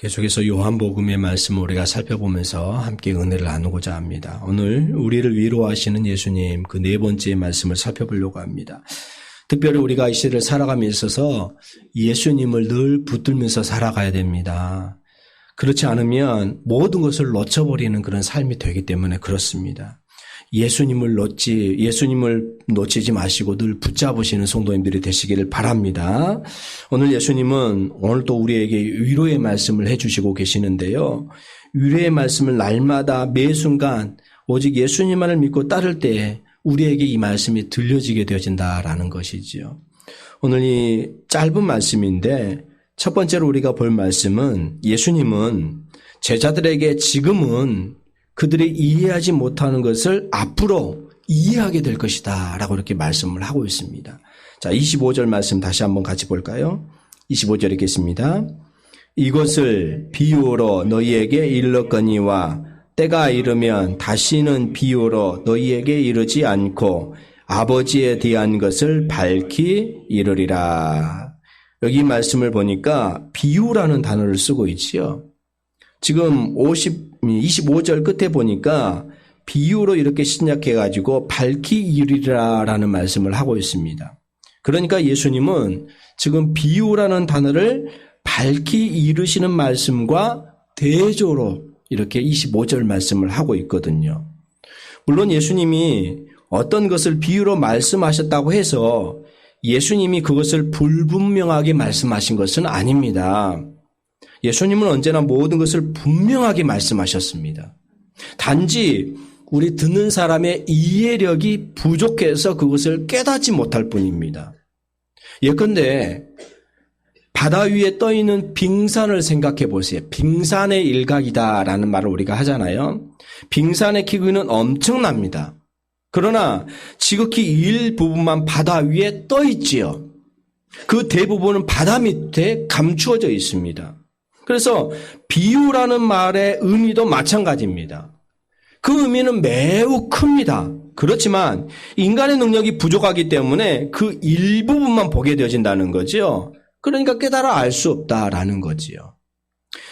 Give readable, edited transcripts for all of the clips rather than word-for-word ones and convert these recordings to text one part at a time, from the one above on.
계속해서 요한복음의 말씀을 우리가 살펴보면서 함께 은혜를 나누고자 합니다. 오늘 우리를 위로하시는 예수님 그 네 번째 말씀을 살펴보려고 합니다. 특별히 우리가 이 시대를 살아감에 있어서 예수님을 늘 붙들면서 살아가야 됩니다. 그렇지 않으면 모든 것을 놓쳐버리는 그런 삶이 되기 때문에 그렇습니다. 예수님을 놓치지 마시고 늘 붙잡으시는 성도님들이 되시기를 바랍니다. 오늘 예수님은 오늘 또 우리에게 위로의 말씀을 해주시고 계시는데요. 위로의 말씀을 날마다 매 순간 오직 예수님만을 믿고 따를 때 우리에게 이 말씀이 들려지게 되어진다라는 것이지요. 오늘 이 짧은 말씀인데 첫 번째로 우리가 볼 말씀은 예수님은 제자들에게 지금은 그들이 이해하지 못하는 것을 앞으로 이해하게 될 것이다 라고 이렇게 말씀을 하고 있습니다. 자, 25절 말씀 다시 한번 같이 볼까요? 25절 읽겠습니다. 이것을 비유로 너희에게 일렀거니와 때가 이르면 다시는 비유로 너희에게 이르지 않고 아버지에 대한 것을 밝히 이르리라. 여기 말씀을 보니까 비유라는 단어를 쓰고 있지요. 지금 25절 끝에 보니까 비유로 이렇게 신약해가지고 밝히 이르리라라는 말씀을 하고 있습니다. 그러니까 예수님은 지금 비유라는 단어를 밝히 이르시는 말씀과 대조로 이렇게 25절 말씀을 하고 있거든요. 물론 예수님이 어떤 것을 비유로 말씀하셨다고 해서 예수님이 그것을 불분명하게 말씀하신 것은 아닙니다. 예수님은 언제나 모든 것을 분명하게 말씀하셨습니다. 단지 우리 듣는 사람의 이해력이 부족해서 그것을 깨닫지 못할 뿐입니다. 예컨대 바다 위에 떠 있는 빙산을 생각해 보세요. 빙산의 일각이다라는 말을 우리가 하잖아요. 빙산의 크기는 엄청납니다. 그러나 지극히 일부분만 바다 위에 떠 있지요. 그 대부분은 바다 밑에 감추어져 있습니다. 그래서 비유라는 말의 의미도 마찬가지입니다. 그 의미는 매우 큽니다. 그렇지만 인간의 능력이 부족하기 때문에 그 일부분만 보게 되어진다는 거죠. 그러니까 깨달아 알 수 없다라는 거지요.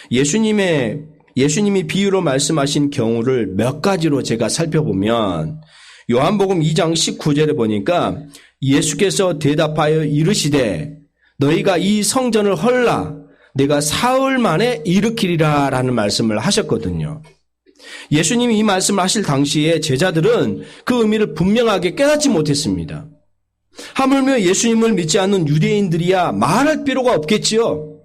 예수님이 비유로 말씀하신 경우를 몇 가지로 제가 살펴보면 요한복음 2장 19절에 보니까 예수께서 대답하여 이르시되 너희가 이 성전을 헐라 내가 사흘 만에 일으키리라 라는 말씀을 하셨거든요. 예수님이 이 말씀을 하실 당시에 제자들은 그 의미를 분명하게 깨닫지 못했습니다. 하물며 예수님을 믿지 않는 유대인들이야 말할 필요가 없겠지요.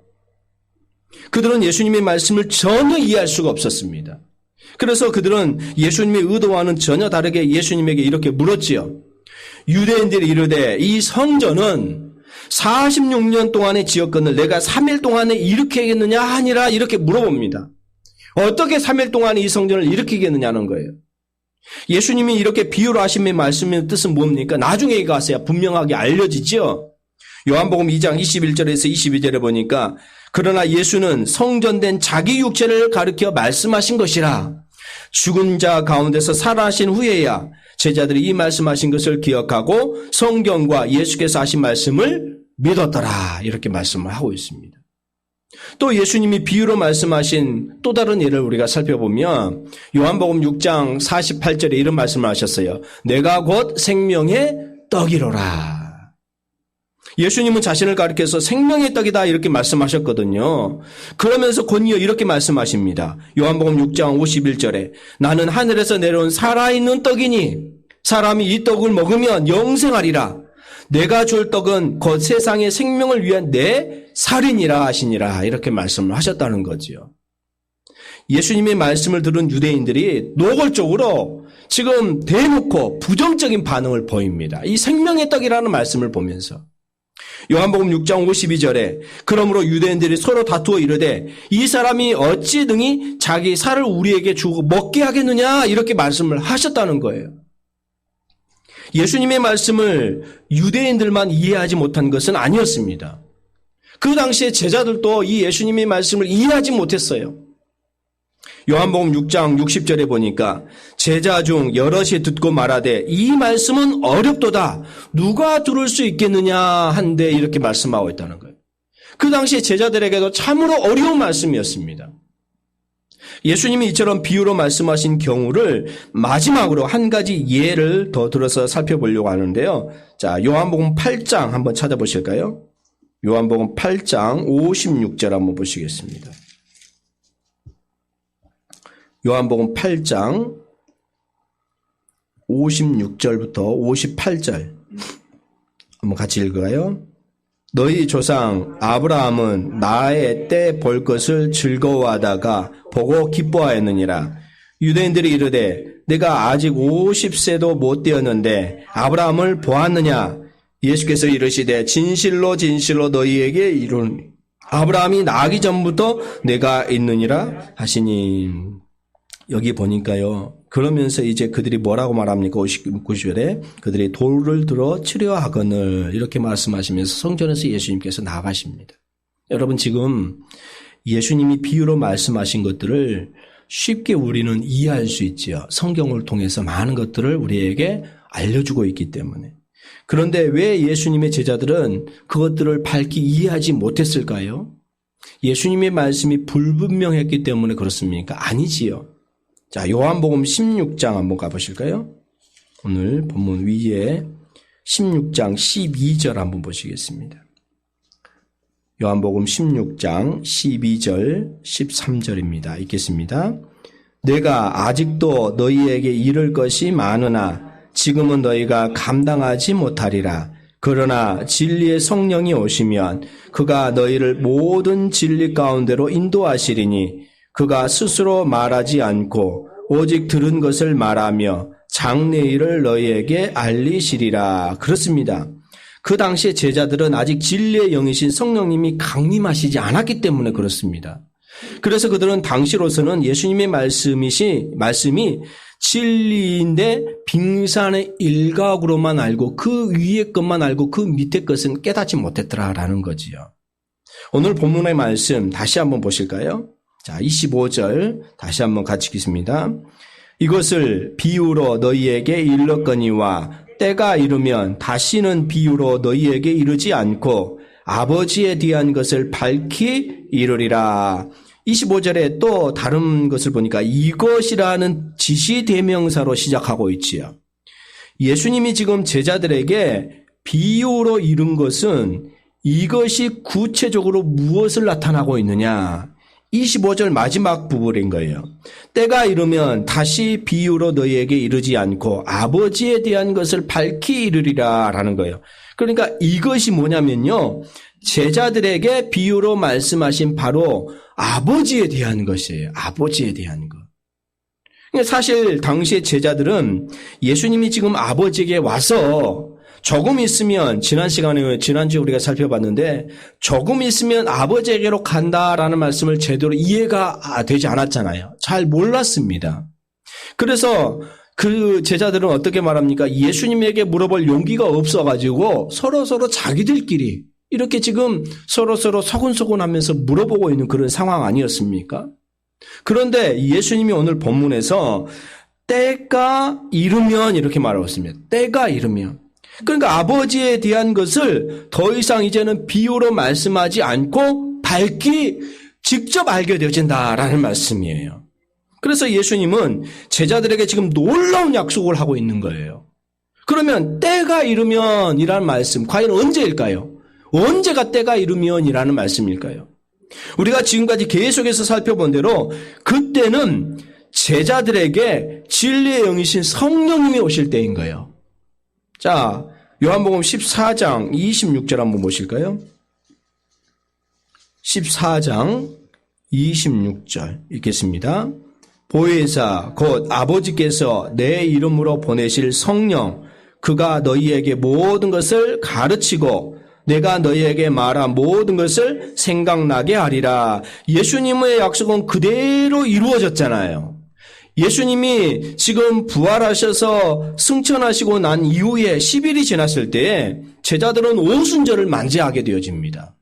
그들은 예수님의 말씀을 전혀 이해할 수가 없었습니다. 그래서 그들은 예수님의 의도와는 전혀 다르게 예수님에게 이렇게 물었지요. 유대인들이 이르되 이 성전은 46년 동안의 지역권을 내가 3일 동안에 일으키겠느냐 하니라 이렇게 물어봅니다. 어떻게 3일 동안에 이 성전을 일으키겠느냐는 거예요. 예수님이 이렇게 비유로 하신 말씀의 뜻은 뭡니까? 나중에 가서야 분명하게 알려지죠. 요한복음 2장 21절에서 22절에 보니까 그러나 예수는 성전된 자기 육체를 가리켜 말씀하신 것이라 죽은 자 가운데서 살아나신 후에야 제자들이 이 말씀하신 것을 기억하고 성경과 예수께서 하신 말씀을 믿었더라 이렇게 말씀을 하고 있습니다. 또 예수님이 비유로 말씀하신 또 다른 예를 우리가 살펴보면 요한복음 6장 48절에 이런 말씀을 하셨어요. 내가 곧 생명의 떡이로라. 예수님은 자신을 가리켜서 생명의 떡이다 이렇게 말씀하셨거든요. 그러면서 곧이어 이렇게 말씀하십니다. 요한복음 6장 51절에 나는 하늘에서 내려온 살아있는 떡이니 사람이 이 떡을 먹으면 영생하리라. 내가 줄 떡은 곧 세상의 생명을 위한 내 살이니라 하시니라 이렇게 말씀을 하셨다는 거지요. 예수님의 말씀을 들은 유대인들이 노골적으로 지금 대놓고 부정적인 반응을 보입니다. 이 생명의 떡이라는 말씀을 보면서 요한복음 6장 52절에 그러므로 유대인들이 서로 다투어 이르되 이 사람이 어찌 등이 자기 살을 우리에게 주고 먹게 하겠느냐 이렇게 말씀을 하셨다는 거예요. 예수님의 말씀을 유대인들만 이해하지 못한 것은 아니었습니다. 그 당시에 제자들도 이 예수님의 말씀을 이해하지 못했어요. 요한복음 6장 60절에 보니까 제자 중 여럿이 듣고 말하되 이 말씀은 어렵도다. 누가 들을 수 있겠느냐 한데 이렇게 말씀하고 있다는 거예요. 그 당시에 제자들에게도 참으로 어려운 말씀이었습니다. 예수님이 이처럼 비유로 말씀하신 경우를 마지막으로 한 가지 예를 더 들어서 살펴보려고 하는데요. 자, 요한복음 8장 한번 찾아보실까요? 요한복음 8장 56절 한번 보시겠습니다. 요한복음 8장 56절부터 58절 한번 같이 읽어요. 너희 조상 아브라함은 나의 때 볼 것을 즐거워하다가 보고 기뻐하였느니라. 유대인들이 이르되 내가 아직 50세도 못 되었는데 아브라함을 보았느냐? 예수께서 이르시되 진실로 진실로 너희에게 이르노니 아브라함이 나기 전부터 내가 있느니라 하시니. 여기 보니까요. 그러면서 이제 그들이 뭐라고 말합니까? 59절에 그들이 돌을 들어 치려 하거늘 이렇게 말씀하시면서 성전에서 예수님께서 나가십니다. 여러분 지금 예수님이 비유로 말씀하신 것들을 쉽게 우리는 이해할 수 있지요. 성경을 통해서 많은 것들을 우리에게 알려주고 있기 때문에. 그런데 왜 예수님의 제자들은 그것들을 밝히 이해하지 못했을까요? 예수님의 말씀이 불분명했기 때문에 그렇습니까? 아니지요. 자, 요한복음 16장 한번 가보실까요? 오늘 본문 위에 16장 12절 한번 보시겠습니다. 요한복음 16장 12절 13절입니다. 읽겠습니다. 내가 아직도 너희에게 이를 것이 많으나 지금은 너희가 감당하지 못하리라. 그러나 진리의 성령이 오시면 그가 너희를 모든 진리 가운데로 인도하시리니 그가 스스로 말하지 않고 오직 들은 것을 말하며 장래일을 너희에게 알리시리라. 그렇습니다. 그 당시에 제자들은 아직 진리의 영이신 성령님이 강림하시지 않았기 때문에 그렇습니다. 그래서 그들은 당시로서는 예수님의 말씀이 진리인데 빙산의 일각으로만 알고 그 위의 것만 알고 그 밑에 것은 깨닫지 못했더라라는 거지요. 오늘 본문의 말씀 다시 한번 보실까요? 자, 25절 다시 한번 같이 읽겠습니다. 이것을 비유로 너희에게 일렀거니와 때가 이르면 다시는 비유로 너희에게 이르지 않고 아버지에 대한 것을 밝히 이르리라. 25절에 또 다른 것을 보니까 이것이라는 지시대명사로 시작하고 있지요. 예수님이 지금 제자들에게 비유로 이룬 것은 이것이 구체적으로 무엇을 나타나고 있느냐. 25절 마지막 부분인 거예요. 때가 이르면 다시 비유로 너희에게 이르지 않고 아버지에 대한 것을 밝히 이르리라 라는 거예요. 그러니까 이것이 뭐냐면요. 제자들에게 비유로 말씀하신 바로 아버지에 대한 것이에요. 아버지에 대한 것. 사실 당시의 제자들은 예수님이 지금 아버지에게 와서 조금 있으면 지난주에 우리가 살펴봤는데 조금 있으면 아버지에게로 간다라는 말씀을 제대로 이해가 되지 않았잖아요. 잘 몰랐습니다. 그래서 그 제자들은 어떻게 말합니까? 예수님에게 물어볼 용기가 없어가지고 서로 자기들끼리 이렇게 지금 서로 서근서근하면서 물어보고 있는 그런 상황 아니었습니까? 그런데 예수님이 오늘 본문에서 때가 이르면 이렇게 말하고 있습니다. 때가 이르면. 그러니까 아버지에 대한 것을 더 이상 이제는 비유로 말씀하지 않고 밝히 직접 알게 되어진다라는 말씀이에요. 그래서 예수님은 제자들에게 지금 놀라운 약속을 하고 있는 거예요. 그러면 때가 이르면 이라는 말씀, 과연 언제일까요? 언제가 때가 이르면 이라는 말씀일까요? 우리가 지금까지 계속해서 살펴본 대로 그때는 제자들에게 진리의 영이신 성령님이 오실 때인 거예요. 자, 요한복음 14장 26절 한번 보실까요? 14장 26절 읽겠습니다. 보혜사 곧 아버지께서 내 이름으로 보내실 성령 그가 너희에게 모든 것을 가르치고 내가 너희에게 말한 모든 것을 생각나게 하리라. 예수님의 약속은 그대로 이루어졌잖아요. 예수님이 지금 부활하셔서 승천하시고 난 이후에 10일이 지났을 때에 제자들은 오순절을 만지하게 되어집니다.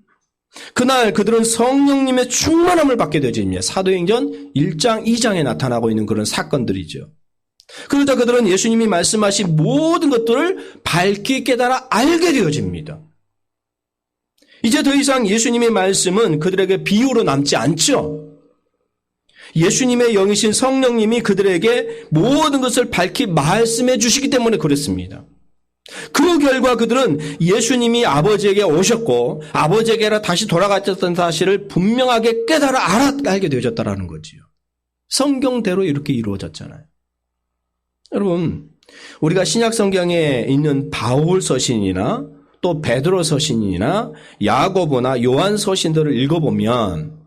그날 그들은 성령님의 충만함을 받게 되어집니다. 사도행전 1장, 2장에 나타나고 있는 그런 사건들이죠. 그러다 그들은 예수님이 말씀하신 모든 것들을 밝게 깨달아 알게 되어집니다. 이제 더 이상 예수님의 말씀은 그들에게 비유로 남지 않죠. 예수님의 영이신 성령님이 그들에게 모든 것을 밝히 말씀해 주시기 때문에 그렇습니다. 그 결과 그들은 예수님이 아버지에게 오셨고 아버지에게라 다시 돌아갔던 사실을 분명하게 알게 되어졌다는 거지요. 성경대로 이렇게 이루어졌잖아요. 여러분, 우리가 신약 성경에 있는 바울 서신이나 또 베드로 서신이나 야고보나 요한 서신들을 읽어보면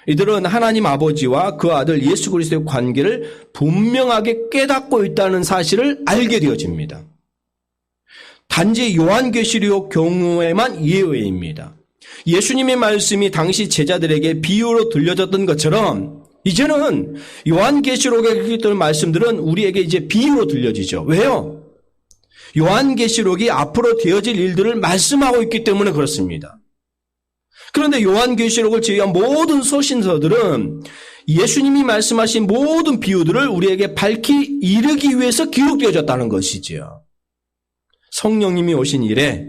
이들은 하나님 아버지와 그 아들 예수 그리스도의 관계를 분명하게 깨닫고 있다는 사실을 알게 되어집니다. 단지 요한계시록 경우에만 예외입니다. 예수님의 말씀이 당시 제자들에게 비유로 들려졌던 것처럼 이제는 요한계시록에 있던 말씀들은 우리에게 이제 비유로 들려지죠. 왜요? 요한계시록이 앞으로 되어질 일들을 말씀하고 있기 때문에 그렇습니다. 그런데 요한계시록을 제외한 모든 서신서들은 예수님이 말씀하신 모든 비유들을 우리에게 밝히 이르기 위해서 기록되어졌다는 것이지요. 성령님이 오신 이래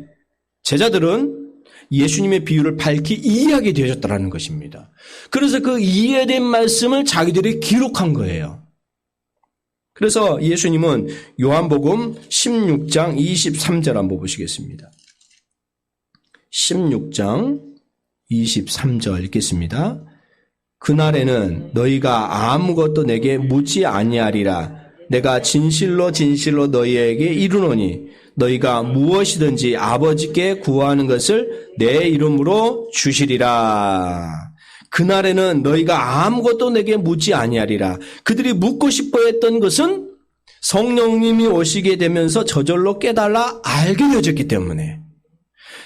제자들은 예수님의 비유를 밝히 이해하게 되어졌다는 것입니다. 그래서 그 이해된 말씀을 자기들이 기록한 거예요. 그래서 예수님은 요한복음 16장 23절 한번 보시겠습니다. 16장 23절 읽겠습니다. 그날에는 너희가 아무것도 내게 묻지 아니하리라. 내가 진실로 진실로 너희에게 이르노니 너희가 무엇이든지 아버지께 구하는 것을 내 이름으로 주시리라. 그날에는 너희가 아무것도 내게 묻지 아니하리라. 그들이 묻고 싶어 했던 것은 성령님이 오시게 되면서 저절로 깨달아 알게 되어졌기 때문에.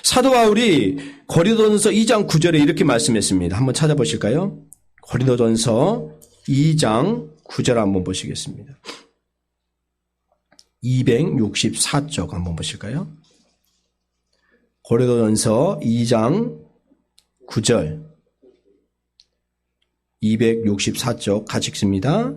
사도 바울이 고린도전서 2장 9절에 이렇게 말씀했습니다. 한번 찾아보실까요? 고린도전서 2장 9절 한번 보시겠습니다. 264쪽 한번 보실까요? 고린도전서 2장 9절 264쪽 같이 읽습니다.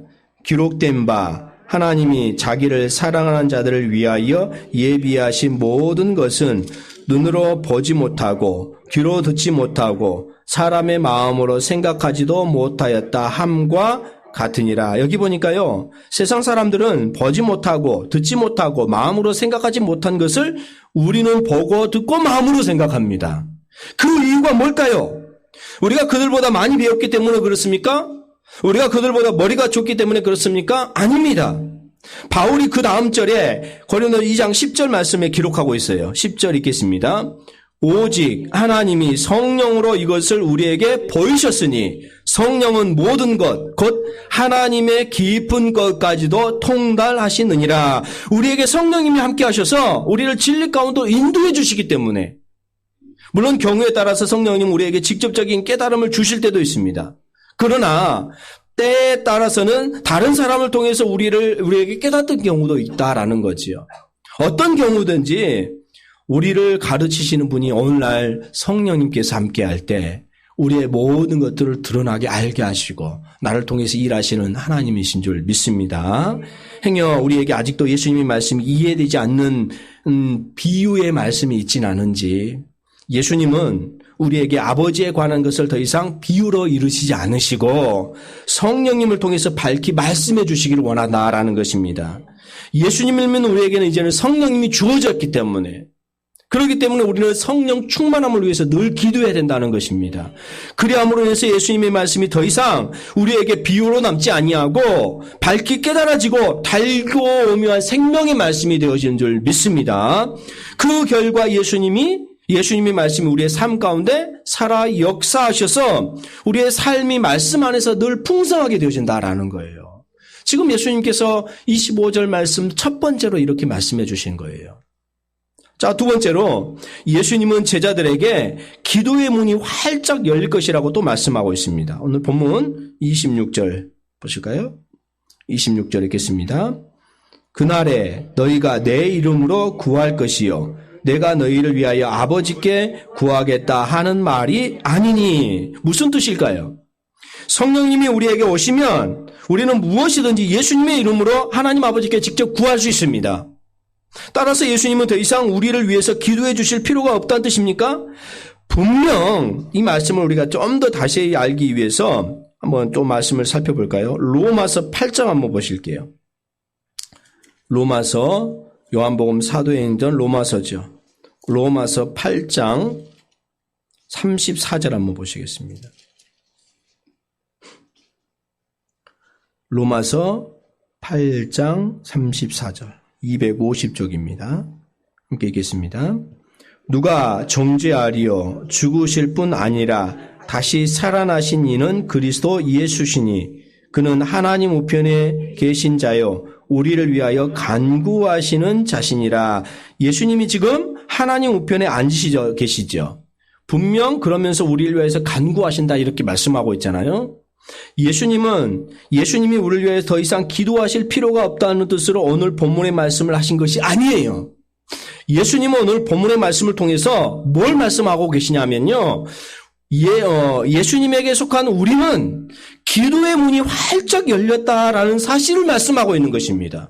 기록된 바 하나님이 자기를 사랑하는 자들을 위하여 예비하신 모든 것은 눈으로 보지 못하고 귀로 듣지 못하고 사람의 마음으로 생각하지도 못하였다 함과 같으니라. 여기 보니까요. 세상 사람들은 보지 못하고 듣지 못하고 마음으로 생각하지 못한 것을 우리는 보고 듣고 마음으로 생각합니다. 그 이유가 뭘까요? 우리가 그들보다 많이 배웠기 때문에 그렇습니까? 우리가 그들보다 머리가 좋기 때문에 그렇습니까? 아닙니다. 바울이 그 다음 절에 고린도 2장 10절 말씀에 기록하고 있어요. 10절 읽겠습니다. 오직 하나님이 성령으로 이것을 우리에게 보이셨으니 성령은 모든 것, 곧 하나님의 깊은 것까지도 통달하시느니라. 우리에게 성령님이 함께 하셔서 우리를 진리 가운데 인도해 주시기 때문에, 물론 경우에 따라서 성령님 우리에게 직접적인 깨달음을 주실 때도 있습니다. 그러나 때에 따라서는 다른 사람을 통해서 우리에게 깨닫던 경우도 있다라는 거지요. 어떤 경우든지 우리를 가르치시는 분이 오늘날 성령님께서 함께할 때 우리의 모든 것들을 드러나게 알게 하시고 나를 통해서 일하시는 하나님이신 줄 믿습니다. 행여 우리에게 아직도 예수님의 말씀이 이해되지 않는 비유의 말씀이 있진 않은지, 예수님은 우리에게 아버지에 관한 것을 더 이상 비유로 이루시지 않으시고 성령님을 통해서 밝히 말씀해 주시기를 원한다라는 것입니다. 예수님을 믿는 우리에게는 이제는 성령님이 주어졌기 때문에, 그렇기 때문에 우리는 성령 충만함을 위해서 늘 기도해야 된다는 것입니다. 그리함으로 해서 예수님의 말씀이 더 이상 우리에게 비유로 남지 아니하고 밝히 깨달아지고 달고 오묘한 생명의 말씀이 되어지는 줄 믿습니다. 그 결과 예수님의 말씀이 우리의 삶 가운데 살아 역사하셔서 우리의 삶이 말씀 안에서 늘 풍성하게 되어진다라는 거예요. 지금 예수님께서 25절 말씀 첫 번째로 이렇게 말씀해 주신 거예요. 자, 두 번째로 예수님은 제자들에게 기도의 문이 활짝 열릴 것이라고 또 말씀하고 있습니다. 오늘 본문 26절 보실까요? 26절 읽겠습니다. 그날에 너희가 내 이름으로 구할 것이요 내가 너희를 위하여 아버지께 구하겠다 하는 말이 아니니. 무슨 뜻일까요? 성령님이 우리에게 오시면 우리는 무엇이든지 예수님의 이름으로 하나님 아버지께 직접 구할 수 있습니다. 따라서 예수님은 더 이상 우리를 위해서 기도해 주실 필요가 없다는 뜻입니까? 분명 이 말씀을 우리가 좀 더 다시 알기 위해서 한번 또 말씀을 살펴볼까요? 로마서 8장 한번 보실게요. 로마서, 요한복음 사도행전 로마서죠. 로마서 8장 34절 한번 보시겠습니다. 로마서 8장 34절 250쪽입니다. 함께 읽겠습니다. 누가 정죄하리요 죽으실 뿐 아니라 다시 살아나신 이는 그리스도 예수시니 그는 하나님 우편에 계신 자요 우리를 위하여 간구하시는 자신이라. 예수님이 지금 하나님 우편에 앉으시죠, 계시죠. 분명 그러면서 우리를 위해서 간구하신다 이렇게 말씀하고 있잖아요. 예수님이 우리를 위해서 더 이상 기도하실 필요가 없다는 뜻으로 오늘 본문의 말씀을 하신 것이 아니에요. 예수님은 오늘 본문의 말씀을 통해서 뭘 말씀하고 계시냐면요. 예수님에게 속한 우리는 기도의 문이 활짝 열렸다라는 사실을 말씀하고 있는 것입니다.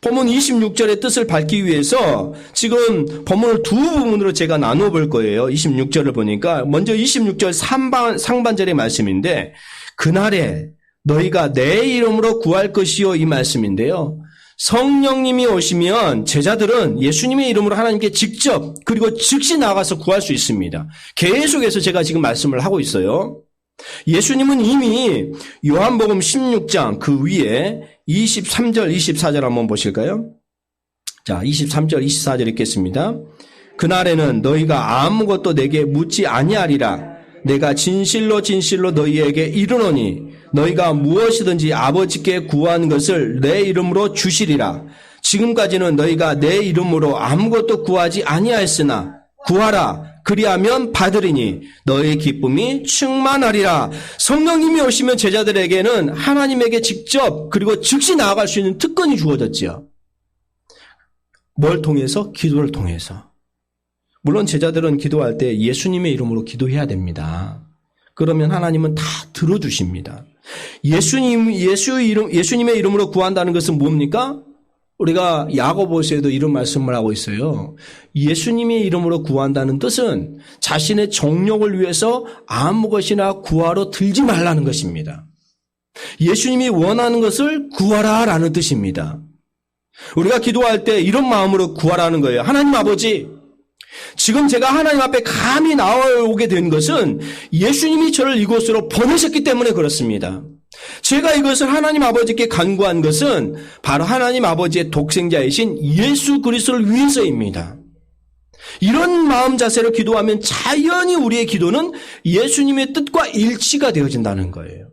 본문 26절의 뜻을 밝히기 위해서 지금 본문을 두 부분으로 제가 나누어 볼 거예요. 26절을 보니까 먼저 26절 상반절의 말씀인데 그날에 너희가 내 이름으로 구할 것이요 이 말씀인데요. 성령님이 오시면 제자들은 예수님의 이름으로 하나님께 직접 그리고 즉시 나가서 구할 수 있습니다. 계속해서 제가 지금 말씀을 하고 있어요. 예수님은 이미 요한복음 16장 그 위에 23절 24절 한번 보실까요? 자, 23절 24절 읽겠습니다. 그날에는 너희가 아무것도 내게 묻지 아니하리라. 내가 진실로 진실로 너희에게 이르노니 너희가 무엇이든지 아버지께 구한 것을 내 이름으로 주시리라. 지금까지는 너희가 내 이름으로 아무것도 구하지 아니하였으나 구하라. 그리하면 받으리니 너희 기쁨이 충만하리라. 성령님이 오시면 제자들에게는 하나님에게 직접 그리고 즉시 나아갈 수 있는 특권이 주어졌지요. 뭘 통해서? 기도를 통해서. 물론 제자들은 기도할 때 예수님의 이름으로 기도해야 됩니다. 그러면 하나님은 다 들어주십니다. 예수님의 이름으로 구한다는 것은 뭡니까? 우리가 야고보서에도 이런 말씀을 하고 있어요. 예수님의 이름으로 구한다는 뜻은 자신의 정욕을 위해서 아무 것이나 구하러 들지 말라는 것입니다. 예수님이 원하는 것을 구하라라는 뜻입니다. 우리가 기도할 때 이런 마음으로 구하라는 거예요. 하나님 아버지, 지금 제가 하나님 앞에 감히 나오게 된 것은 예수님이 저를 이곳으로 보내셨기 때문에 그렇습니다. 제가 이것을 하나님 아버지께 간구한 것은 바로 하나님 아버지의 독생자이신 예수 그리스도를 위해서입니다. 이런 마음 자세로 기도하면 자연히 우리의 기도는 예수님의 뜻과 일치가 되어진다는 거예요.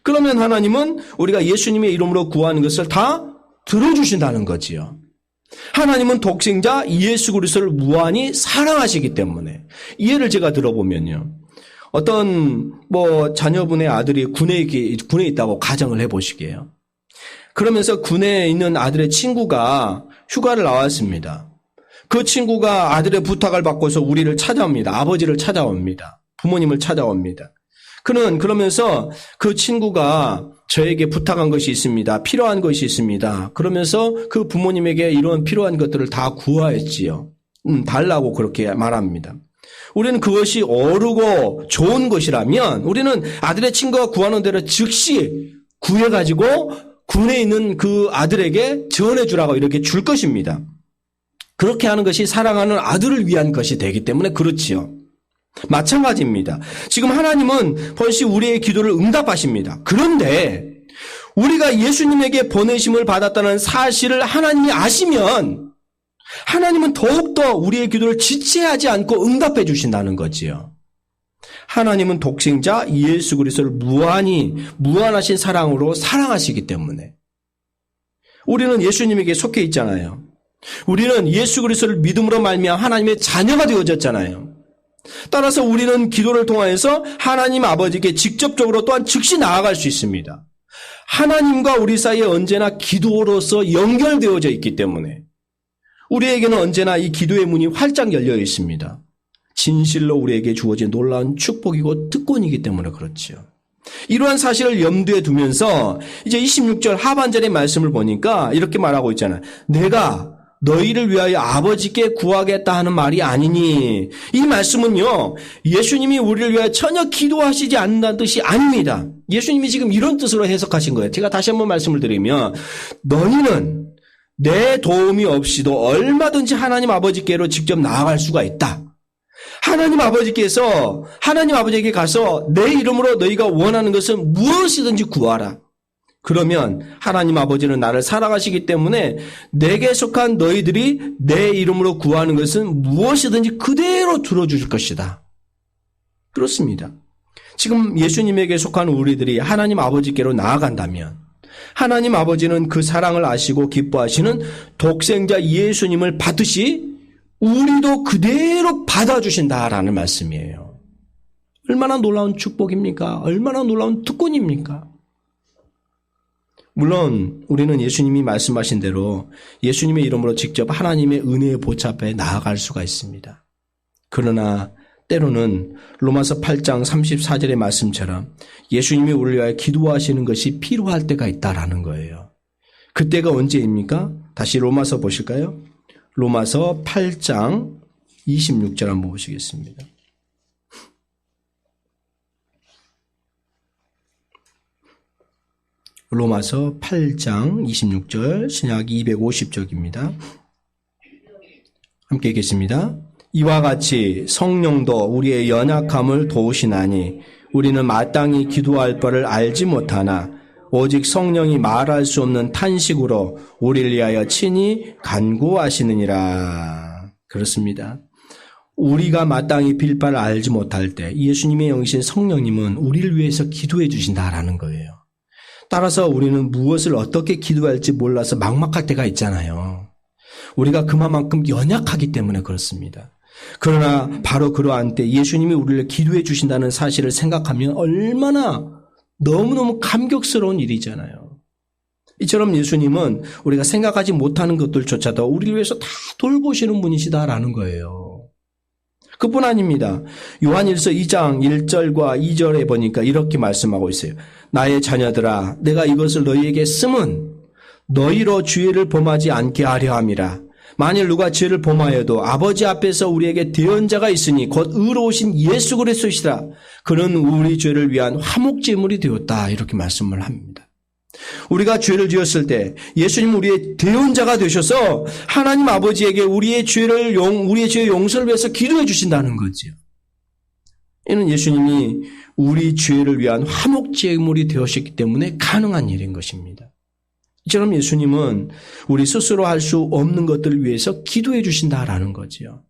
그러면 하나님은 우리가 예수님의 이름으로 구하는 것을 다 들어주신다는 거지요. 하나님은 독생자 예수 그리스도를 무한히 사랑하시기 때문에 예를 제가 들어보면요. 어떤 자녀분의 아들이 군에 있다고 가정을 해보시게요. 그러면서 군에 있는 아들의 친구가 휴가를 나왔습니다. 그 친구가 아들의 부탁을 받고서 우리를 찾아옵니다. 아버지를 찾아옵니다. 부모님을 찾아옵니다. 그는 그러면서 그 친구가 저에게 부탁한 것이 있습니다. 필요한 것이 있습니다. 그러면서 그 부모님에게 이런 필요한 것들을 다 구하였지요. 달라고 그렇게 말합니다. 우리는 그것이 옳고 좋은 것이라면 우리는 아들의 친구가 구하는 대로 즉시 구해가지고 군에 있는 그 아들에게 전해주라고 이렇게 줄 것입니다. 그렇게 하는 것이 사랑하는 아들을 위한 것이 되기 때문에 그렇지요. 마찬가지입니다. 지금 하나님은 벌써 우리의 기도를 응답하십니다. 그런데 우리가 예수님에게 보내심을 받았다는 사실을 하나님이 아시면 하나님은 더욱더 우리의 기도를 지체하지 않고 응답해 주신다는 거지요. 하나님은 독생자 예수 그리스도를 무한하신 사랑으로 사랑하시기 때문에 우리는 예수님에게 속해 있잖아요. 우리는 예수 그리스도를 믿음으로 말미암아 하나님의 자녀가 되어졌잖아요. 따라서 우리는 기도를 통해서 하나님 아버지께 직접적으로 또한 즉시 나아갈 수 있습니다. 하나님과 우리 사이에 언제나 기도로서 연결되어져 있기 때문에 우리에게는 언제나 이 기도의 문이 활짝 열려 있습니다. 진실로 우리에게 주어진 놀라운 축복이고 특권이기 때문에 그렇지요. 이러한 사실을 염두에 두면서 이제 26절 하반절의 말씀을 보니까 이렇게 말하고 있잖아요. 내가 너희를 위하여 아버지께 구하겠다 하는 말이 아니니. 이 말씀은요, 예수님이 우리를 위하여 전혀 기도하시지 않는다는 뜻이 아닙니다. 예수님이 지금 이런 뜻으로 해석하신 거예요. 제가 다시 한번 말씀을 드리면, 너희는 내 도움이 없이도 얼마든지 하나님 아버지께로 직접 나아갈 수가 있다. 하나님 아버지에게 가서 내 이름으로 너희가 원하는 것은 무엇이든지 구하라. 그러면 하나님 아버지는 나를 사랑하시기 때문에 내게 속한 너희들이 내 이름으로 구하는 것은 무엇이든지 그대로 들어주실 것이다. 그렇습니다. 지금 예수님에게 속한 우리들이 하나님 아버지께로 나아간다면 하나님 아버지는 그 사랑을 아시고 기뻐하시는 독생자 예수님을 받듯이 우리도 그대로 받아주신다라는 말씀이에요. 얼마나 놀라운 축복입니까? 얼마나 놀라운 특권입니까? 물론 우리는 예수님이 말씀하신 대로 예수님의 이름으로 직접 하나님의 은혜의 보좌 앞에 나아갈 수가 있습니다. 그러나 때로는 로마서 8장 34절의 말씀처럼 예수님이 우리를 위하여 기도하시는 것이 필요할 때가 있다라는 거예요. 그때가 언제입니까? 다시 로마서 보실까요? 로마서 8장 26절 한번 보시겠습니다. 로마서 8장 26절 신약 250쪽입니다. 함께 읽겠습니다. 이와 같이 성령도 우리의 연약함을 도우시나니 우리는 마땅히 기도할 바를 알지 못하나 오직 성령이 말할 수 없는 탄식으로 우리를 위하여 친히 간구하시느니라. 그렇습니다. 우리가 마땅히 빌 바를 알지 못할 때 예수님의 영이신 성령님은 우리를 위해서 기도해 주신다라는 거예요. 따라서 우리는 무엇을 어떻게 기도할지 몰라서 막막할 때가 있잖아요. 우리가 그만큼 연약하기 때문에 그렇습니다. 그러나 바로 그러한 때 예수님이 우리를 기도해 주신다는 사실을 생각하면 얼마나 너무너무 감격스러운 일이잖아요. 이처럼 예수님은 우리가 생각하지 못하는 것들조차도 우리를 위해서 다 돌보시는 분이시다라는 거예요. 그뿐 아닙니다. 요한일서 2장 1절과 2절에 보니까 이렇게 말씀하고 있어요. 나의 자녀들아 내가 이것을 너희에게 쓰면 너희로 죄를 범하지 않게 하려 함이라. 만일 누가 죄를 범하여도 아버지 앞에서 우리에게 대언자가 있으니 곧 의로우신 예수 그리스도시라. 그는 우리 죄를 위한 화목제물이 되었다. 이렇게 말씀을 합니다. 우리가 죄를 지었을 때 예수님 우리의 대언자가 되셔서 하나님 아버지에게 우리의 죄의 용서를 위해서 기도해 주신다는 거죠. 이는 예수님이 우리 죄를 위한 화목제물이 되었기 때문에 가능한 일인 것입니다. 이처럼 예수님은 우리 스스로 할 수 없는 것들을 위해서 기도해 주신다라는 거지요.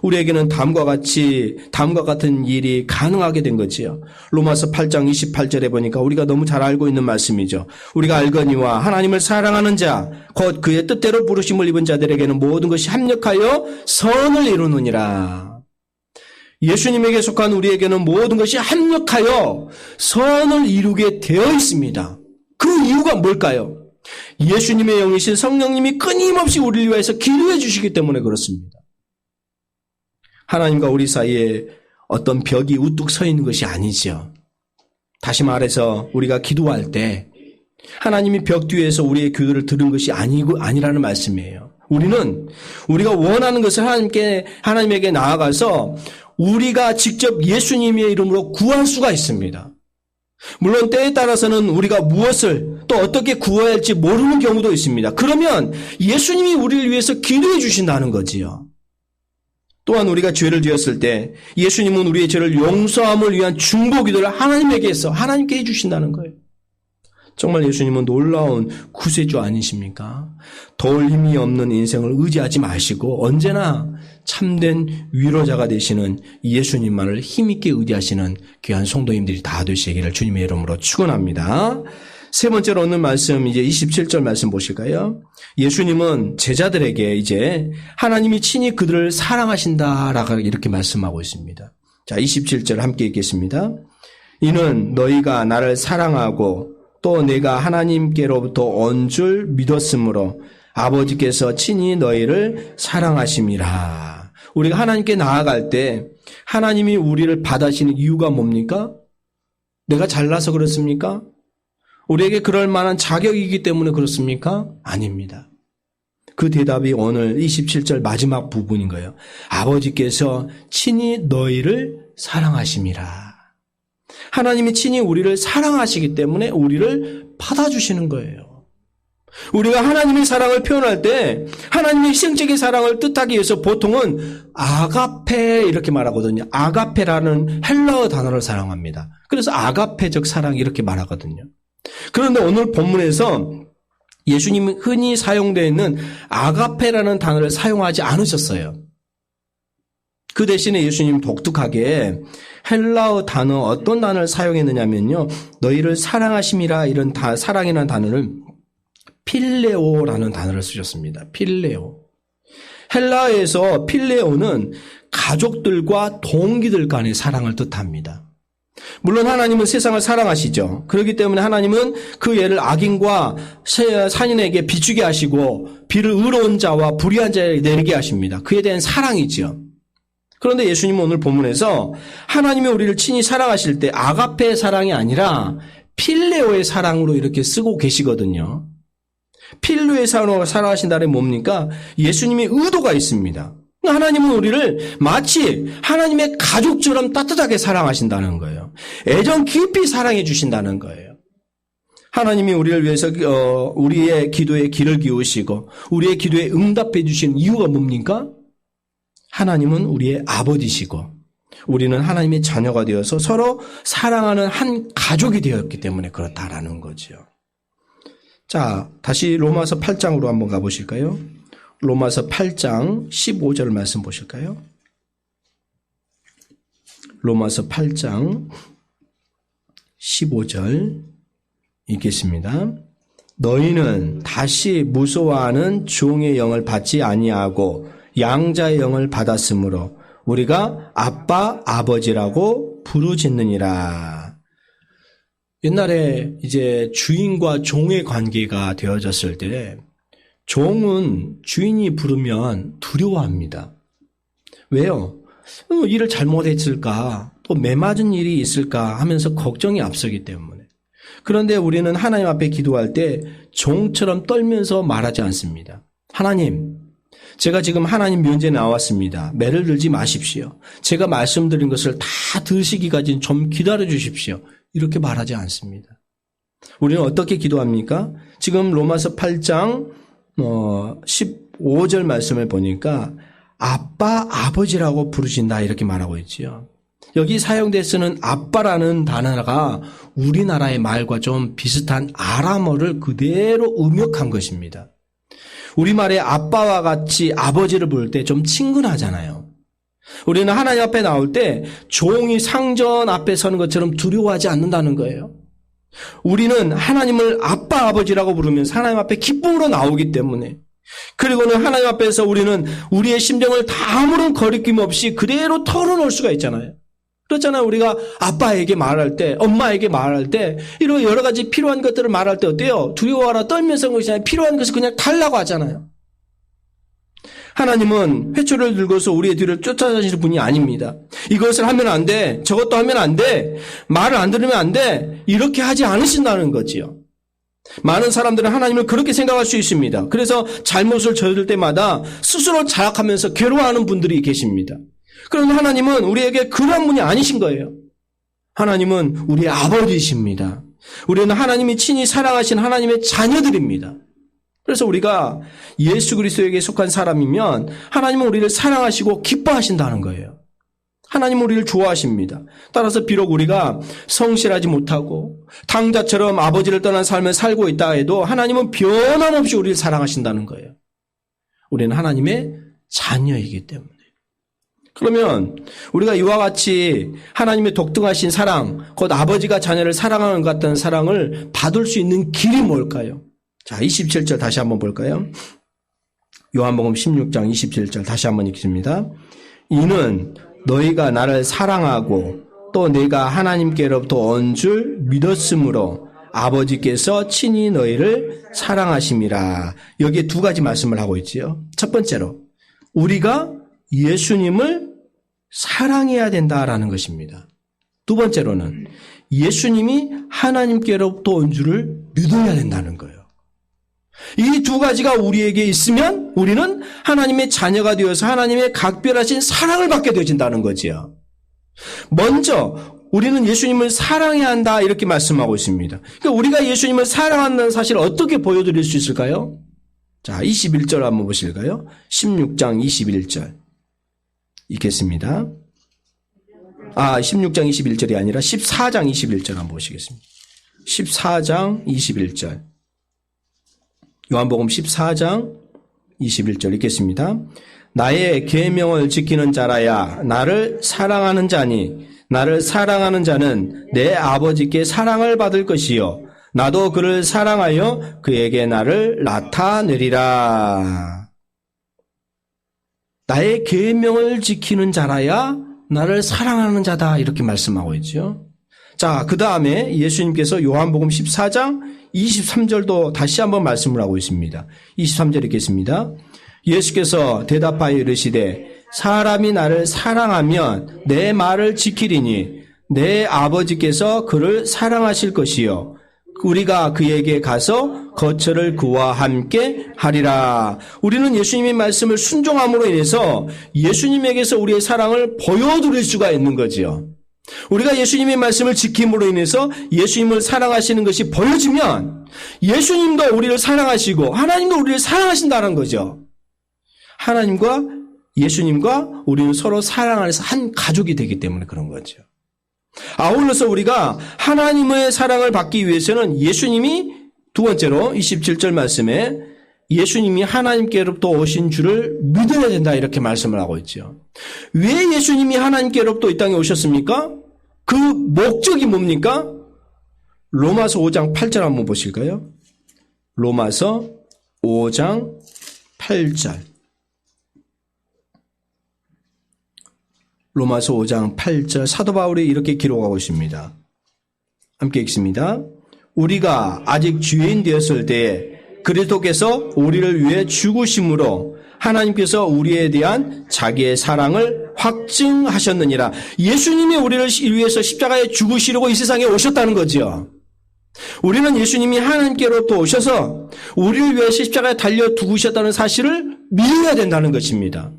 우리에게는 다음과 같은 일이 가능하게 된 거지요. 로마서 8장 28절에 보니까 우리가 너무 잘 알고 있는 말씀이죠. 우리가 알거니와 하나님을 사랑하는 자, 곧 그의 뜻대로 부르심을 입은 자들에게는 모든 것이 합력하여 선을 이루느니라. 예수님에게 속한 우리에게는 모든 것이 합력하여 선을 이루게 되어 있습니다. 그 이유가 뭘까요? 예수님의 영이신 성령님이 끊임없이 우리를 위해서 기도해 주시기 때문에 그렇습니다. 하나님과 우리 사이에 어떤 벽이 우뚝 서 있는 것이 아니죠. 다시 말해서 우리가 기도할 때 하나님이 벽 뒤에서 우리의 기도를 들은 것이 아니라는 말씀이에요. 우리가 원하는 것을 하나님에게 나아가서 우리가 직접 예수님의 이름으로 구할 수가 있습니다. 물론 때에 따라서는 우리가 무엇을 또 어떻게 구해야 할지 모르는 경우도 있습니다. 그러면 예수님이 우리를 위해서 기도해 주신다는 거지요. 또한 우리가 죄를 지었을 때 예수님은 우리의 죄를 용서함을 위한 중보기도를 하나님께 해주신다는 거예요. 정말 예수님은 놀라운 구세주 아니십니까? 도울 힘이 없는 인생을 의지하지 마시고 언제나 참된 위로자가 되시는 예수님만을 힘있게 의지하시는 귀한 성도님들이 다 되시기를 주님의 이름으로 축원합니다. 세 번째로 얻는 말씀 이제 27절 말씀 보실까요? 예수님은 제자들에게 이제 하나님이 친히 그들을 사랑하신다라고 이렇게 말씀하고 있습니다. 자, 27절 함께 읽겠습니다. 이는 너희가 나를 사랑하고 또 내가 하나님께로부터 온 줄 믿었으므로 아버지께서 친히 너희를 사랑하심이라. 우리가 하나님께 나아갈 때 하나님이 우리를 받아시는 이유가 뭡니까? 내가 잘나서 그렇습니까? 우리에게 그럴 만한 자격이기 때문에 그렇습니까? 아닙니다. 그 대답이 오늘 27절 마지막 부분인 거예요. 아버지께서 친히 너희를 사랑하심이라. 하나님이 친히 우리를 사랑하시기 때문에 우리를 받아주시는 거예요. 우리가 하나님의 사랑을 표현할 때 하나님의 희생적인 사랑을 뜻하기 위해서 보통은 아가페 이렇게 말하거든요. 아가페라는 헬라어 단어를 사용합니다. 그래서 아가페적 사랑 이렇게 말하거든요. 그런데 오늘 본문에서 예수님이 흔히 사용되어 있는 아가페라는 단어를 사용하지 않으셨어요. 그 대신에 예수님 독특하게 헬라어 단어 어떤 단어를 사용했느냐면요. 너희를 사랑하심이라 이런 사랑이라는 단어를 필레오라는 단어를 쓰셨습니다. 필레오. 헬라어에서 필레오는 가족들과 동기들 간의 사랑을 뜻합니다. 물론 하나님은 세상을 사랑하시죠. 그렇기 때문에 하나님은 그 애를 악인과 산인에게 비추게 하시고 비를 의로운 자와 불의한 자에게 내리게 하십니다. 그에 대한 사랑이죠. 그런데 예수님은 오늘 본문에서 하나님이 우리를 친히 사랑하실 때 아가페의 사랑이 아니라 필레오의 사랑으로 이렇게 쓰고 계시거든요. 필레오의 사랑으로 사랑하신다는 게 뭡니까? 예수님의 의도가 있습니다. 하나님은 우리를 마치 하나님의 가족처럼 따뜻하게 사랑하신다는 거예요. 애정 깊이 사랑해 주신다는 거예요. 하나님이 우리를 위해서 우리의 기도에 귀를 기울이시고 우리의 기도에 응답해 주시는 이유가 뭡니까? 하나님은 우리의 아버지시고 우리는 하나님의 자녀가 되어서 서로 사랑하는 한 가족이 되었기 때문에 그렇다라는 거죠. 자, 다시 로마서 8장으로 한번 가보실까요? 로마서 8장 15절 말씀 보실까요? 로마서 8장 15절 읽겠습니다. 너희는 다시 무소화하는 종의 영을 받지 아니하고 양자의 영을 받았으므로 우리가 아빠 아버지라고 부르짖느니라. 옛날에 이제 주인과 종의 관계가 되어졌을 때 종은 주인이 부르면 두려워합니다. 왜요? 일을 잘못했을까? 또 매맞은 일이 있을까? 하면서 걱정이 앞서기 때문에. 그런데 우리는 하나님 앞에 기도할 때 종처럼 떨면서 말하지 않습니다. 하나님, 제가 지금 하나님 면前나왔습니다. 매를 들지 마십시오. 제가 말씀드린 것을 다 들으시기까지 좀 기다려 주십시오. 이렇게 말하지 않습니다. 우리는 어떻게 기도합니까? 지금 로마서 8장 15절 말씀을 보니까 아빠, 아버지라고 부르신다 이렇게 말하고 있지요. 여기 사용돼 쓰는 아빠라는 단어가 우리나라의 말과 좀 비슷한 아람어를 그대로 음역한 것입니다. 우리말에 아빠와 같이 아버지를 부를 때 좀 친근하잖아요. 우리는 하나님 앞에 나올 때 종이 상전 앞에 서는 것처럼 두려워하지 않는다는 거예요. 우리는 하나님을 아빠, 아버지라고 부르면 하나님 앞에 기쁨으로 나오기 때문에 그리고는 하나님 앞에서 우리는 우리의 심정을 다 아무런 거리낌 없이 그대로 털어놓을 수가 있잖아요. 그렇잖아요. 우리가 아빠에게 말할 때, 엄마에게 말할 때 이런 여러 가지 필요한 것들을 말할 때 어때요? 두려워하라 떨면서 그런 것이 아니라 필요한 것을 그냥 달라고 하잖아요. 하나님은 회초를 들고서 우리의 뒤를 쫓아다니시는 분이 아닙니다. 이것을 하면 안 돼. 저것도 하면 안 돼. 말을 안 들으면 안 돼. 이렇게 하지 않으신다는 거지요. 많은 사람들은 하나님을 그렇게 생각할 수 있습니다. 그래서 잘못을 저지를 때마다 스스로 자학하면서 괴로워하는 분들이 계십니다. 그런데 하나님은 우리에게 그런 분이 아니신 거예요. 하나님은 우리의 아버지이십니다. 우리는 하나님이 친히 사랑하신 하나님의 자녀들입니다. 그래서 우리가 예수 그리스도에게 속한 사람이면 하나님은 우리를 사랑하시고 기뻐하신다는 거예요. 하나님은 우리를 좋아하십니다. 따라서 비록 우리가 성실하지 못하고 당자처럼 아버지를 떠난 삶을 살고 있다 해도 하나님은 변함없이 우리를 사랑하신다는 거예요. 우리는 하나님의 자녀이기 때문에. 그러면 우리가 이와 같이 하나님의 독특하신 사랑, 곧 아버지가 자녀를 사랑하는 것 같은 사랑을 받을 수 있는 길이 뭘까요? 자, 27절 다시 한번 볼까요? 요한복음 16장 27절 다시 한번 읽습니다. 이는 너희가 나를 사랑하고 또 내가 하나님께로부터 온 줄 믿었으므로 아버지께서 친히 너희를 사랑하심이라. 여기에 두 가지 말씀을 하고 있지요. 첫 번째로 우리가 예수님을 사랑해야 된다라는 것입니다. 두 번째로는 예수님이 하나님께로부터 온 줄을 믿어야 된다는 거예요. 이 두 가지가 우리에게 있으면 우리는 하나님의 자녀가 되어서 하나님의 각별하신 사랑을 받게 되어진다는 거지요. 먼저 우리는 예수님을 사랑해야 한다 이렇게 말씀하고 있습니다. 그러니까 우리가 예수님을 사랑한다는 사실을 어떻게 보여드릴 수 있을까요? 자, 21절 한번 보실까요? 16장 21절 읽겠습니다. 16장 21절이 아니라 14장 21절 한번 보시겠습니다. 14장 21절 요한복음 14장 21절 읽겠습니다. 나의 계명을 지키는 자라야 나를 사랑하는 자니 나를 사랑하는 자는 내 아버지께 사랑을 받을 것이요 나도 그를 사랑하여 그에게 나를 나타내리라. 나의 계명을 지키는 자라야 나를 사랑하는 자다 이렇게 말씀하고 있죠. 자, 그 다음에 예수님께서 요한복음 14장 23절도 다시 한번 말씀을 하고 있습니다. 23절 읽겠습니다. 예수께서 대답하여 이르시되 사람이 나를 사랑하면 내 말을 지키리니 내 아버지께서 그를 사랑하실 것이요 우리가 그에게 가서 거처를 그와 함께 하리라. 우리는 예수님의 말씀을 순종함으로 인해서 예수님에게서 우리의 사랑을 보여드릴 수가 있는 거지요. 우리가 예수님의 말씀을 지킴으로 인해서 예수님을 사랑하시는 것이 보여지면 예수님도 우리를 사랑하시고 하나님도 우리를 사랑하신다는 거죠. 하나님과 예수님과 우리는 서로 사랑 안에서 한 가족이 되기 때문에 그런 거죠. 아울러서 우리가 하나님의 사랑을 받기 위해서는 예수님이 두 번째로 27절 말씀에 예수님이 하나님께로부터 오신 줄을 믿어야 된다 이렇게 말씀을 하고 있죠. 왜 예수님이 하나님께로부터 이 땅에 오셨습니까? 그 목적이 뭡니까? 로마서 5장 8절 한번 보실까요? 로마서 5장 8절 로마서 5장 8절 사도 바울이 이렇게 기록하고 있습니다. 함께 읽습니다. 우리가 아직 죄인 되었을 때에 그리스도께서 우리를 위해 죽으심으로 하나님께서 우리에 대한 자기의 사랑을 확증하셨느니라. 예수님이 우리를 위해서 십자가에 죽으시려고 이 세상에 오셨다는 거죠. 우리는 예수님이 하나님께로부터 오셔서 우리를 위해 십자가에 달려 죽으셨다는 사실을 믿어야 된다는 것입니다.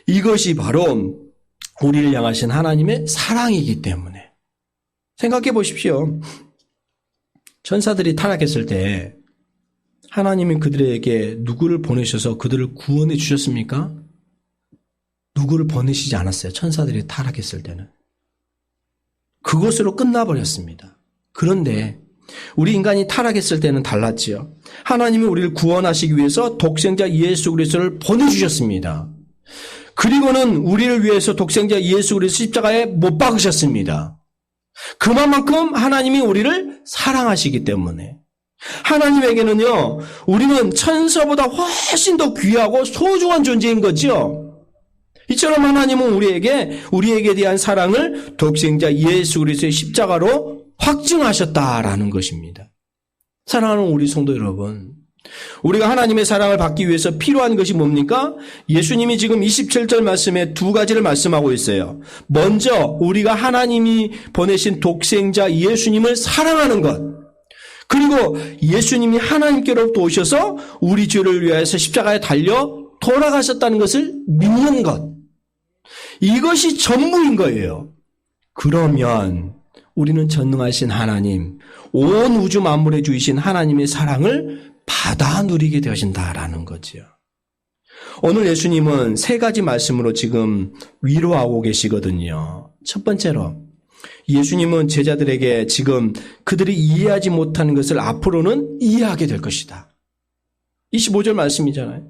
이것이 바로 우리를 향하신 하나님의 사랑이기 때문에. 생각해 보십시오. 천사들이 타락했을 때 하나님이 그들에게 누구를 보내셔서 그들을 구원해 주셨습니까? 누구를 보내시지 않았어요. 천사들이 타락했을 때는. 그것으로 끝나버렸습니다. 그런데 우리 인간이 타락했을 때는 달랐지요. 하나님이 우리를 구원하시기 위해서 독생자 예수 그리스도를 보내주셨습니다. 그리고는 우리를 위해서 독생자 예수 그리스도 십자가에 못 박으셨습니다. 그만큼 하나님이 우리를 사랑하시기 때문에 하나님에게는요, 우리는 천사보다 훨씬 더 귀하고 소중한 존재인 거죠. 이처럼 하나님은 우리에게 대한 사랑을 독생자 예수 그리스도의 십자가로 확증하셨다라는 것입니다. 사랑하는 우리 성도 여러분, 우리가 하나님의 사랑을 받기 위해서 필요한 것이 뭡니까? 예수님이 지금 27절 말씀에 두 가지를 말씀하고 있어요. 먼저 우리가 하나님이 보내신 독생자 예수님을 사랑하는 것, 그리고 예수님이 하나님께로부터 오셔서 우리 죄를 위하여서 십자가에 달려 돌아가셨다는 것을 믿는 것, 이것이 전부인 거예요. 그러면 우리는 전능하신 하나님, 온 우주 만물에 주이신 하나님의 사랑을 받아 누리게 되어진다라는 거지요. 오늘 예수님은 세 가지 말씀으로 지금 위로하고 계시거든요. 첫 번째로 예수님은 제자들에게 지금 그들이 이해하지 못하는 것을 앞으로는 이해하게 될 것이다. 25절 말씀이잖아요.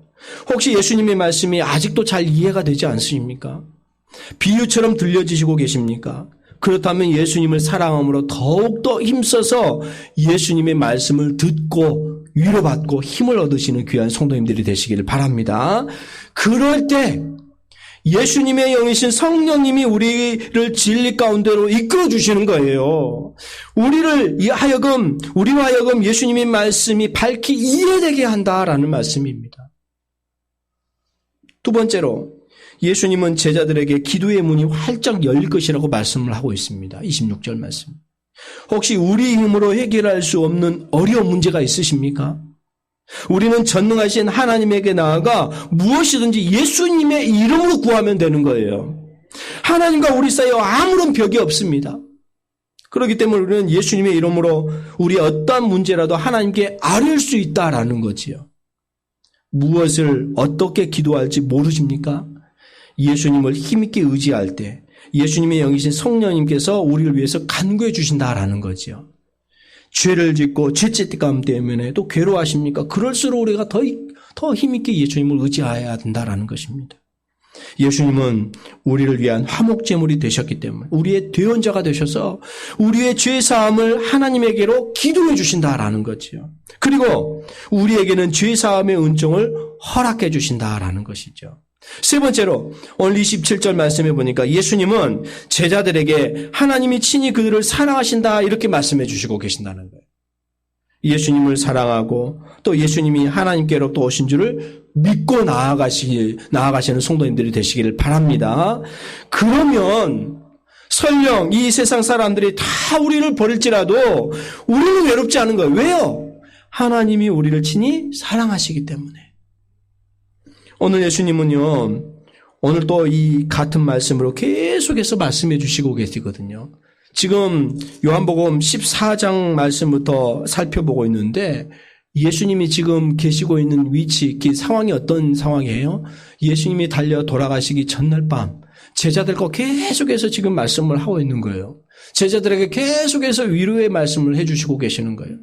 혹시 예수님의 말씀이 아직도 잘 이해가 되지 않습니까? 비유처럼 들려지시고 계십니까? 그렇다면 예수님을 사랑함으로 더욱더 힘써서 예수님의 말씀을 듣고 위로받고 힘을 얻으시는 귀한 성도님들이 되시기를 바랍니다. 그럴 때 예수님의 영이신 성령님이 우리를 진리 가운데로 이끌어 주시는 거예요. 우리로 하여금 예수님의 말씀이 밝히 이해되게 한다라는 말씀입니다. 두 번째로 예수님은 제자들에게 기도의 문이 활짝 열릴 것이라고 말씀을 하고 있습니다. 26절 말씀. 혹시 우리 힘으로 해결할 수 없는 어려운 문제가 있으십니까? 우리는 전능하신 하나님에게 나아가 무엇이든지 예수님의 이름으로 구하면 되는 거예요. 하나님과 우리 사이에 아무런 벽이 없습니다. 그렇기 때문에 우리는 예수님의 이름으로 우리의 어떠한 문제라도 하나님께 아뢰을 수 있다라는 거지요. 무엇을 어떻게 기도할지 모르십니까? 예수님을 힘있게 의지할 때 예수님의 영이신 성령님께서 우리를 위해서 간구해 주신다라는 거지요. 죄를 짓고 죄책감 때문에 또 괴로워하십니까? 그럴수록 우리가 더 힘있게 예수님을 의지해야 된다라는 것입니다. 예수님은 우리를 위한 화목제물이 되셨기 때문에 우리의 대언자가 되셔서 우리의 죄사함을 하나님에게로 기도해 주신다라는 거지요. 그리고 우리에게는 죄사함의 은총을 허락해 주신다라는 것이죠. 세 번째로 오늘 27절 말씀해 보니까 예수님은 제자들에게 하나님이 친히 그들을 사랑하신다 이렇게 말씀해 주시고 계신다는 거예요. 예수님을 사랑하고 또 예수님이 하나님께로부터 오신 줄을 믿고 나아가시는 성도님들이 되시기를 바랍니다. 그러면 설령 이 세상 사람들이 다 우리를 버릴지라도 우리는 외롭지 않은 거예요. 왜요? 하나님이 우리를 친히 사랑하시기 때문에. 오늘 예수님은요, 오늘 또 이 같은 말씀으로 계속해서 말씀해 주시고 계시거든요. 지금 요한복음 14장 말씀부터 살펴보고 있는데 예수님이 지금 계시고 있는 위치, 그 상황이 어떤 상황이에요? 예수님이 달려 돌아가시기 전날 밤 제자들과 계속해서 지금 말씀을 하고 있는 거예요. 제자들에게 계속해서 위로의 말씀을 해주시고 계시는 거예요.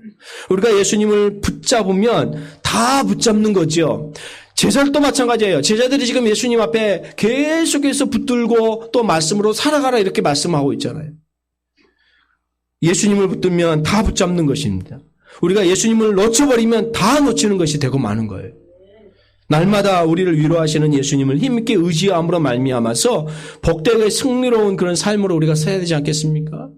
우리가 예수님을 붙잡으면 다 붙잡는 거죠. 제자들도 마찬가지예요. 제자들이 지금 예수님 앞에 계속해서 붙들고 또 말씀으로 살아가라 이렇게 말씀하고 있잖아요. 예수님을 붙들면 다 붙잡는 것입니다. 우리가 예수님을 놓쳐버리면 다 놓치는 것이 되고 마는 거예요. 날마다 우리를 위로하시는 예수님을 힘있게 의지함으로 말미암아서 복되게 승리로운 그런 삶으로 우리가 살아야 되지 않겠습니까?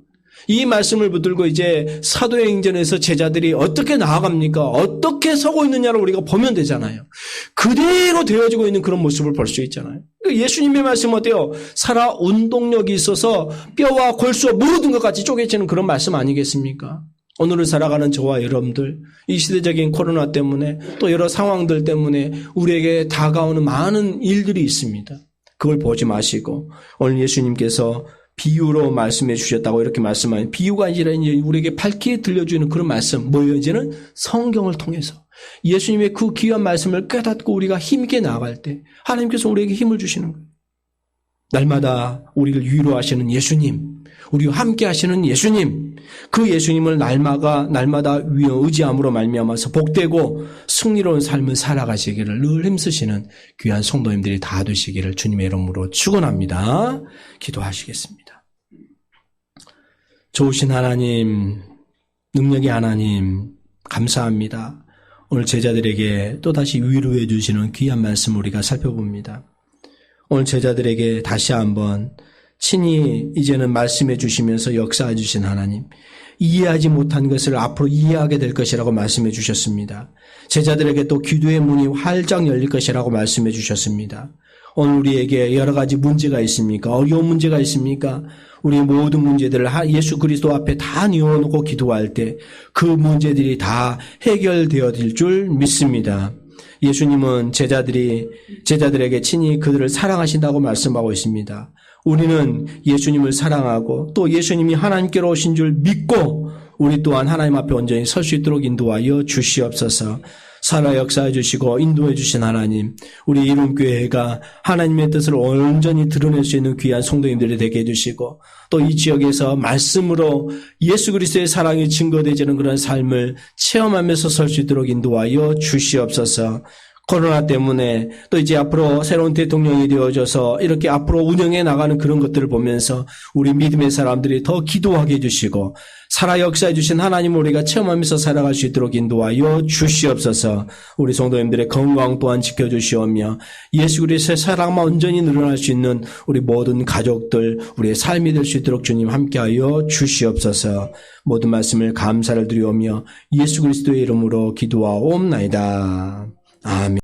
이 말씀을 붙들고 이제 사도행전에서 제자들이 어떻게 나아갑니까? 어떻게 서고 있느냐를 우리가 보면 되잖아요. 그대로 되어지고 있는 그런 모습을 볼 수 있잖아요. 예수님의 말씀은 어때요? 살아 운동력이 있어서 뼈와 골수와 모든 것 같이 쪼개지는 그런 말씀 아니겠습니까? 오늘을 살아가는 저와 여러분들, 이 시대적인 코로나 때문에 또 여러 상황들 때문에 우리에게 다가오는 많은 일들이 있습니다. 그걸 보지 마시고 오늘 예수님께서 비유로 말씀해 주셨다고 이렇게 말씀하는 비유가 아니라 이제 우리에게 밝게 들려주는 그런 말씀, 뭐예요? 이제는 성경을 통해서 예수님의 그 귀한 말씀을 깨닫고 우리가 힘있게 나아갈 때 하나님께서 우리에게 힘을 주시는 거예요. 날마다 우리를 위로하시는 예수님, 우리와 함께 하시는 예수님, 그 예수님을 날마다 의지함으로 말미암아서 복되고 승리로운 삶을 살아가시기를 늘 힘쓰시는 귀한 성도님들이 다 되시기를 주님의 이름으로 축원합니다. 기도하시겠습니다. 좋으신 하나님, 능력의 하나님, 감사합니다. 오늘 제자들에게 또다시 위로해 주시는 귀한 말씀 우리가 살펴봅니다. 오늘 제자들에게 다시 한번 친히 이제는 말씀해 주시면서 역사해 주신 하나님, 이해하지 못한 것을 앞으로 이해하게 될 것이라고 말씀해 주셨습니다. 제자들에게 또 기도의 문이 활짝 열릴 것이라고 말씀해 주셨습니다. 오늘 우리에게 여러 가지 문제가 있습니까? 어려운 문제가 있습니까? 우리의 모든 문제들을 예수 그리스도 앞에 다 뉘어놓고 기도할 때 그 문제들이 다 해결되어질 줄 믿습니다. 예수님은 제자들에게 친히 그들을 사랑하신다고 말씀하고 있습니다. 우리는 예수님을 사랑하고 또 예수님이 하나님께로 오신 줄 믿고 우리 또한 하나님 앞에 온전히 설 수 있도록 인도하여 주시옵소서. 살아 역사해 주시고 인도해 주신 하나님, 우리 이름교회가 하나님의 뜻을 온전히 드러낼 수 있는 귀한 성도님들이 되게 해주시고 또 이 지역에서 말씀으로 예수 그리스도의 사랑이 증거되지는 그런 삶을 체험하면서 설 수 있도록 인도하여 주시옵소서. 코로나 때문에 또 이제 앞으로 새로운 대통령이 되어져서 이렇게 앞으로 운영해 나가는 그런 것들을 보면서 우리 믿음의 사람들이 더 기도하게 해주시고 살아 역사해 주신 하나님을 우리가 체험하면서 살아갈 수 있도록 인도하여 주시옵소서. 우리 성도님들의 건강 또한 지켜주시오며 예수 그리스도의 사랑만 온전히 늘어날 수 있는 우리 모든 가족들 우리의 삶이 될 수 있도록 주님 함께하여 주시옵소서. 모든 말씀을 감사를 드리오며 예수 그리스도의 이름으로 기도하옵나이다. 아멘.